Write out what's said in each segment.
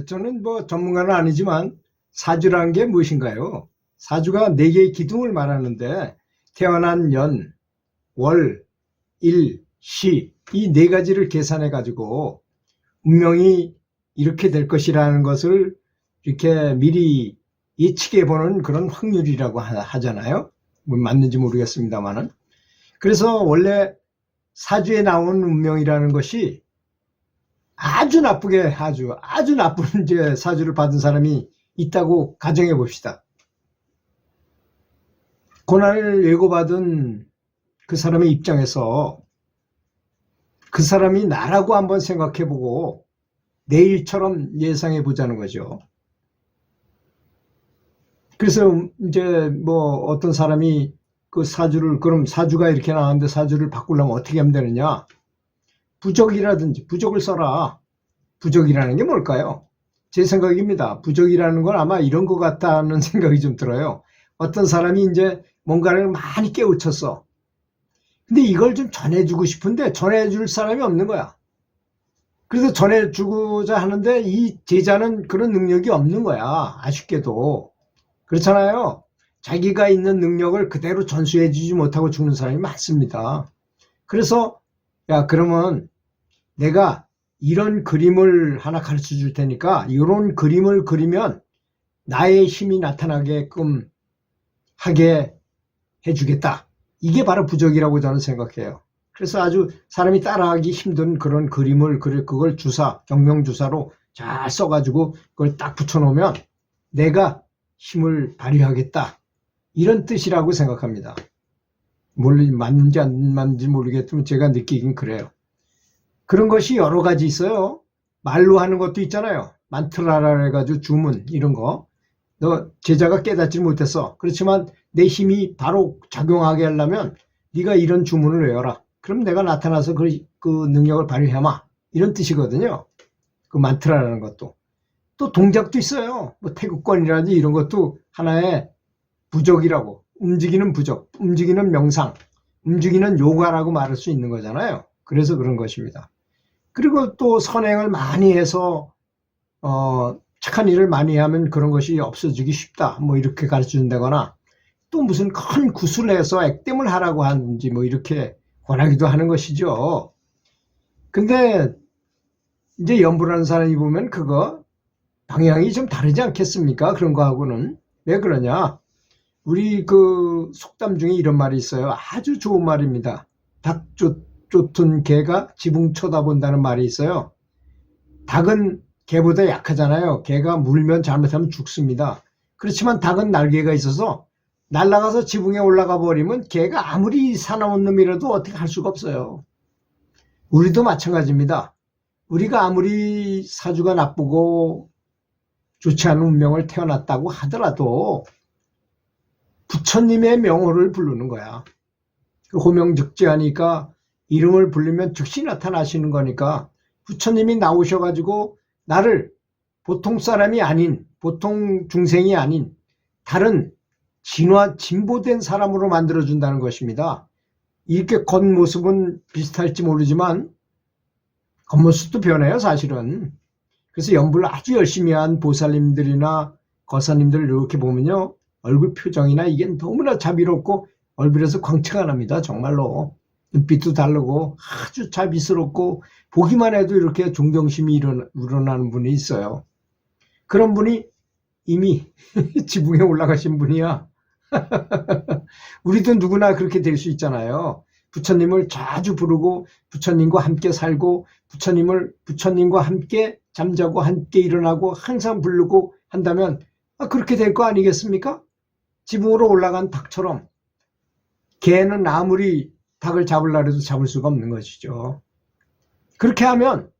저는 뭐 전문가는 아니지만 사주라는 게 무엇인가요? 사주가 네 개의 기둥을 말하는데 태어난 년, 월, 일, 시 이 네 가지를 계산해 가지고 운명이 이렇게 될 것이라는 것을 이렇게 미리 예측해 보는 그런 확률이라고 하잖아요. 뭐 맞는지 모르겠습니다만은. 그래서 원래 사주에 나온 운명이라는 것이 아주 나쁘게 아주 나쁜 이제 사주를 받은 사람이 있다고 가정해 봅시다. 고난을 예고받은 그 사람의 입장에서 그 사람이 나라고 한번 생각해 보고 내일처럼 예상해 보자는 거죠. 그래서 이제 뭐 어떤 사람이 그 사주를, 그럼 사주가 이렇게 나왔는데 사주를 바꾸려면 어떻게 하면 되느냐? 부적이라든지 부적을 써라. 부적이라는 게 뭘까요? 제 생각입니다. 부적이라는 건 아마 이런 것 같다는 생각이 좀 들어요. 어떤 사람이 이제 뭔가를 많이 깨우쳤어. 근데 이걸 좀 전해주고 싶은데 전해줄 사람이 없는 거야. 그래서 전해주고자 하는데 이 제자는 그런 능력이 없는 거야. 아쉽게도. 그렇잖아요. 자기가 있는 능력을 그대로 전수해주지 못하고 죽는 사람이 많습니다. 그래서 야, 그러면 내가 이런 그림을 하나 가르쳐 줄 테니까 이런 그림을 그리면 나의 힘이 나타나게끔 하게 해주겠다. 이게 바로 부적이라고 저는 생각해요. 그래서 아주 사람이 따라하기 힘든 그런 그림을 그걸 경명주사로 잘 써가지고 그걸 딱 붙여놓으면 내가 힘을 발휘하겠다. 이런 뜻이라고 생각합니다. 맞는지 안 맞는지 모르겠지만 제가 느끼긴 그래요. 그런 것이 여러 가지 있어요. 말로 하는 것도 있잖아요. 만트라라 해가지고 주문 이런 거. 너 제자가 깨닫지 못했어. 그렇지만 내 힘이 바로 작용하게 하려면 네가 이런 주문을 외워라. 그럼 내가 나타나서 그 능력을 발휘해마. 이런 뜻이거든요. 그 만트라라는 것도. 또 동작도 있어요. 뭐 태극권이라든지 이런 것도 하나의 부적이라고. 움직이는 부적, 움직이는 명상, 움직이는 요가라고 말할 수 있는 거잖아요. 그래서 그런 것입니다. 그리고 또 선행을 많이 해서 착한 일을 많이 하면 그런 것이 없어지기 쉽다. 뭐 이렇게 가르쳐 준다거나 또 무슨 큰 구슬을 해서 액땜을 하라고 하는지 뭐 이렇게 권하기도 하는 것이죠. 근데 이제 연불하는 사람이 보면 그거 방향이 좀 다르지 않겠습니까? 그런 거하고는. 왜 그러냐? 우리 그 속담 중에 이런 말이 있어요. 아주 좋은 말입니다. 닭 쫓은 개가 지붕 쳐다본다는 말이 있어요. 닭은 개보다 약하잖아요. 개가 물면 잘못하면 죽습니다. 그렇지만 닭은 날개가 있어서 날아가서 지붕에 올라가 버리면 개가 아무리 사나운 놈이라도 어떻게 할 수가 없어요. 우리도 마찬가지입니다. 우리가 아무리 사주가 나쁘고 좋지 않은 운명을 태어났다고 하더라도 부처님의 명호를 부르는 거야. 호명즉지하니까 이름을 부르면 즉시 나타나시는 거니까 부처님이 나오셔가지고 나를 보통 사람이 아닌, 보통 중생이 아닌 다른 진보된 사람으로 만들어준다는 것입니다. 이렇게 겉모습은 비슷할지 모르지만 겉모습도 변해요, 사실은. 그래서 연불을 아주 열심히 한 보살님들이나 거사님들 이렇게 보면요, 얼굴 표정이나 이게 너무나 자비롭고 얼굴에서 광채가 납니다. 정말로. 눈빛도 다르고 아주 자비스럽고 보기만 해도 이렇게 존경심이 우러나는 분이 있어요. 그런 분이 이미 지붕에 올라가신 분이야. 우리도 누구나 그렇게 될 수 있잖아요. 부처님을 자주 부르고 부처님과 함께 살고 부처님과 함께 잠자고 함께 일어나고 항상 부르고 한다면 그렇게 될 거 아니겠습니까? 지붕으로 올라간 닭처럼 개는 아무리 닭을 잡으려 해도 잡을 수가 없는 것이죠. 그렇게 하면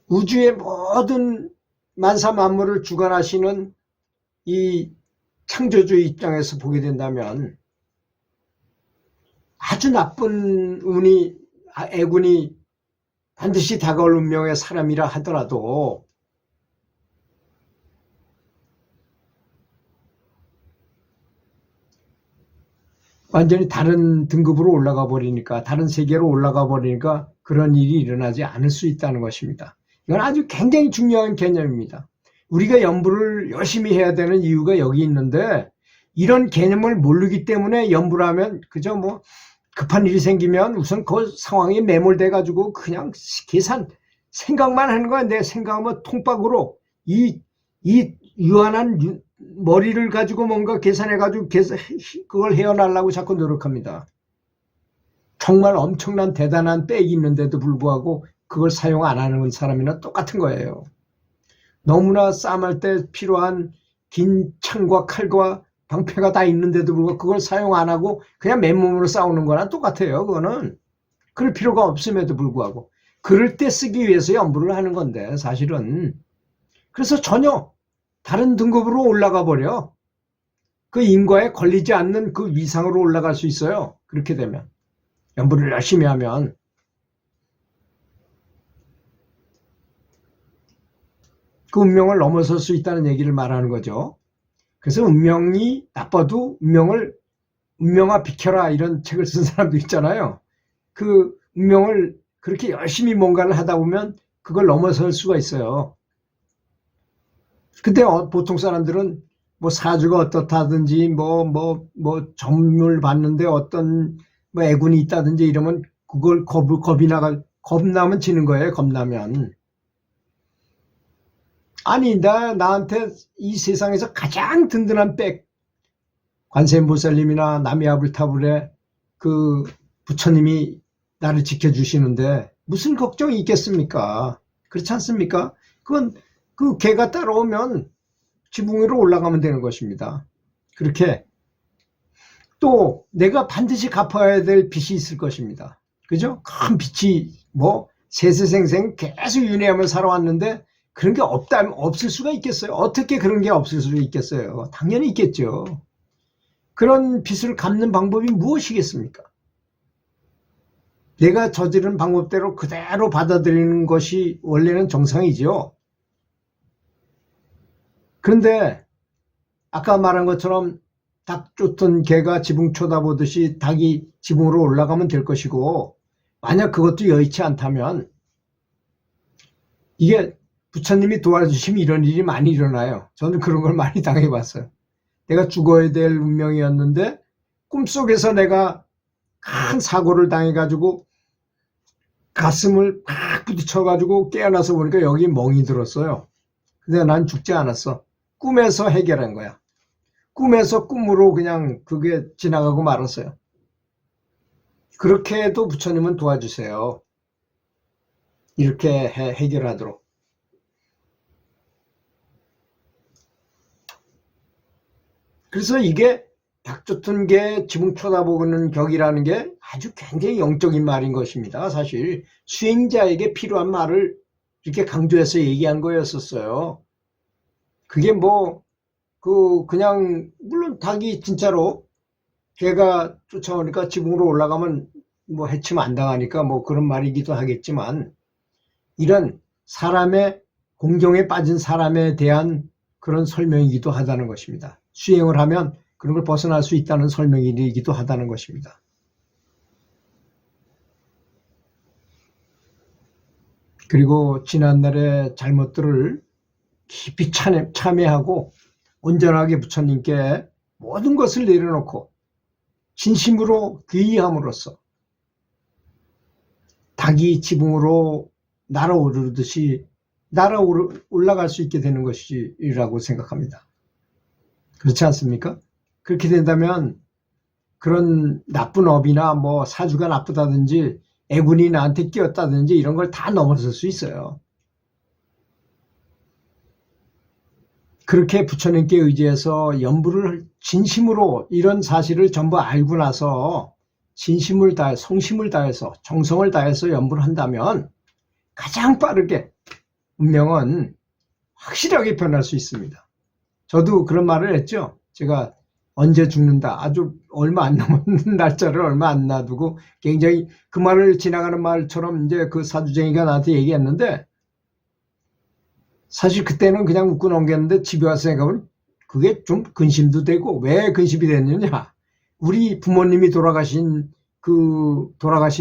우주의 모든 만사 만물을 주관하시는 이 창조주의 입장에서 보게 된다면 아주 나쁜 애군이 반드시 다가올 운명의 사람이라 하더라도 완전히 다른 등급으로 올라가 버리니까, 다른 세계로 올라가 버리니까 그런 일이 일어나지 않을 수 있다는 것입니다. 이건 아주 굉장히 중요한 개념입니다. 우리가 연부를 열심히 해야 되는 이유가 여기 있는데 이런 개념을 모르기 때문에 연부를 하면 그저 뭐 급한 일이 생기면 우선 그 상황에 매몰돼 가지고 그냥 생각만 하는 거야. 내 생각하면 통박으로 이 유한한 머리를 가지고 뭔가 계산해 가지고 그걸 헤어나려고 자꾸 노력합니다. 정말 엄청난 대단한 백이 있는데도 불구하고 그걸 사용 안 하는 사람이나 똑같은 거예요. 너무나 싸움할 때 필요한 긴 창과 칼과 방패가 다 있는데도 불구하고 그걸 사용 안 하고 그냥 맨몸으로 싸우는 거랑 똑같아요. 그거는 그럴 필요가 없음에도 불구하고 그럴 때 쓰기 위해서 연부를 하는 건데 사실은 그래서 전혀 다른 등급으로 올라가 버려. 그 인과에 걸리지 않는 그 위상으로 올라갈 수 있어요. 그렇게 되면 연부를 열심히 하면. 그 운명을 넘어설 수 있다는 얘기를 말하는 거죠. 그래서 운명이 나빠도 운명아 비켜라 이런 책을 쓴 사람도 있잖아요. 그 운명을 그렇게 열심히 뭔가를 하다 보면 그걸 넘어설 수가 있어요. 근데 보통 사람들은 뭐 사주가 어떻다든지 뭐 점을 봤는데 어떤 뭐 애군이 있다든지 이러면 그걸 겁나면 지는 거예요. 겁나면. 아니 나한테 이 세상에서 가장 든든한 백 관세음보살님이나 남해아불타불의 그 부처님이 나를 지켜주시는데 무슨 걱정이 있겠습니까? 그렇지 않습니까? 그건 그 개가 따라오면 지붕 위로 올라가면 되는 것입니다. 그렇게 또 내가 반드시 갚아야 될 빚이 있을 것입니다. 그죠? 큰 빚이 뭐 세세생생 계속 윤회하며 살아왔는데 그런 게 없을 수가 있겠어요? 어떻게 그런 게 없을 수 있겠어요? 당연히 있겠죠. 그런 빚을 갚는 방법이 무엇이겠습니까? 내가 저지른 방법대로 그대로 받아들이는 것이 원래는 정상이죠. 그런데 아까 말한 것처럼 닭 쫓던 개가 지붕 쳐다보듯이 닭이 지붕으로 올라가면 될 것이고 만약 그것도 여의치 않다면 이게 부처님이 도와주시면 이런 일이 많이 일어나요. 저는 그런 걸 많이 당해봤어요. 내가 죽어야 될 운명이었는데 꿈속에서 내가 큰 사고를 당해가지고 가슴을 팍 부딪혀가지고 깨어나서 보니까 여기 멍이 들었어요. 근데 난 죽지 않았어. 꿈에서 해결한 거야. 꿈에서 꿈으로 그냥 그게 지나가고 말았어요. 그렇게 해도 부처님은 도와주세요. 이렇게 해결하도록. 그래서 이게 닭 쫓은 게 지붕 쳐다보는 격이라는 게 아주 굉장히 영적인 말인 것입니다. 사실 수행자에게 필요한 말을 이렇게 강조해서 얘기한 거였었어요. 그게 그냥 물론 닭이 진짜로 개가 쫓아오니까 지붕으로 올라가면 뭐 해치면 안 당하니까 뭐 그런 말이기도 하겠지만 이런 사람의 공경에 빠진 사람에 대한 그런 설명이기도 하다는 것입니다. 수행을 하면 그런 걸 벗어날 수 있다는 설명이기도 하다는 것입니다. 그리고 지난날의 잘못들을 깊이 참회하고 온전하게 부처님께 모든 것을 내려놓고 진심으로 귀의함으로써 닭이 지붕으로 날아오르듯이 올라갈 수 있게 되는 것이라고 생각합니다. 그렇지 않습니까? 그렇게 된다면 그런 나쁜 업이나 뭐 사주가 나쁘다든지 애군이 나한테 끼었다든지 이런 걸 다 넘어설 수 있어요. 그렇게 부처님께 의지해서 연부를 진심으로 이런 사실을 전부 알고 나서 진심을 다해 성심을 다해서 정성을 다해서 연부를 한다면 가장 빠르게 운명은 확실하게 변할 수 있습니다. 저도 그런 말을 했죠. 제가 언제 죽는다. 아주 얼마 안 남은 날짜를 얼마 안 놔두고 굉장히 그 말을 지나가는 말처럼 이제 그 사주쟁이가 나한테 얘기했는데 사실 그때는 그냥 웃고 넘겼는데 집에 와서 생각하면 그게 좀 근심도 되고 왜 근심이 됐느냐. 우리 부모님이 돌아가신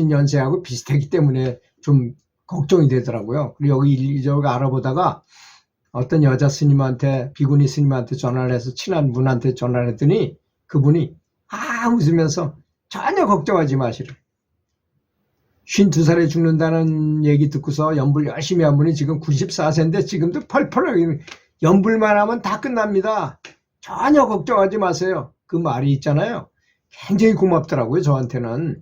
연세하고 비슷하기 때문에 좀 걱정이 되더라고요. 그리고 여기 이저기 알아보다가 어떤 여자 스님한테, 비구니 스님한테 전화를 해서 친한 분한테 전화를 했더니 그분이 웃으면서 전혀 걱정하지 마시라. 52살에 죽는다는 얘기 듣고서 연불 열심히 한 분이 지금 94세인데 지금도 펄펄하게 연불만 하면 다 끝납니다. 전혀 걱정하지 마세요. 그 말이 있잖아요. 굉장히 고맙더라고요. 저한테는.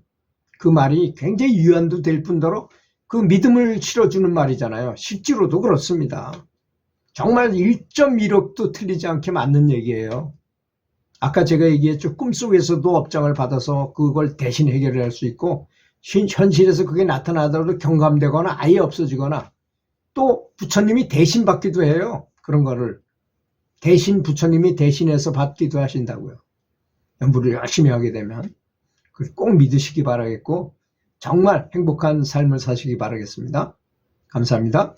그 말이 굉장히 위안도 될 뿐더러 그 믿음을 실어주는 말이잖아요. 실제로도 그렇습니다. 정말 1.1억도 틀리지 않게 맞는 얘기예요. 아까 제가 얘기했죠. 꿈속에서도 업장을 받아서 그걸 대신 해결을 할 수 있고 현실에서 그게 나타나더라도 경감되거나 아예 없어지거나 또 부처님이 대신 받기도 해요. 그런 거를 대신 부처님이 대신해서 받기도 하신다고요. 연부를 열심히 하게 되면 꼭 믿으시기 바라겠고 정말 행복한 삶을 사시기 바라겠습니다. 감사합니다.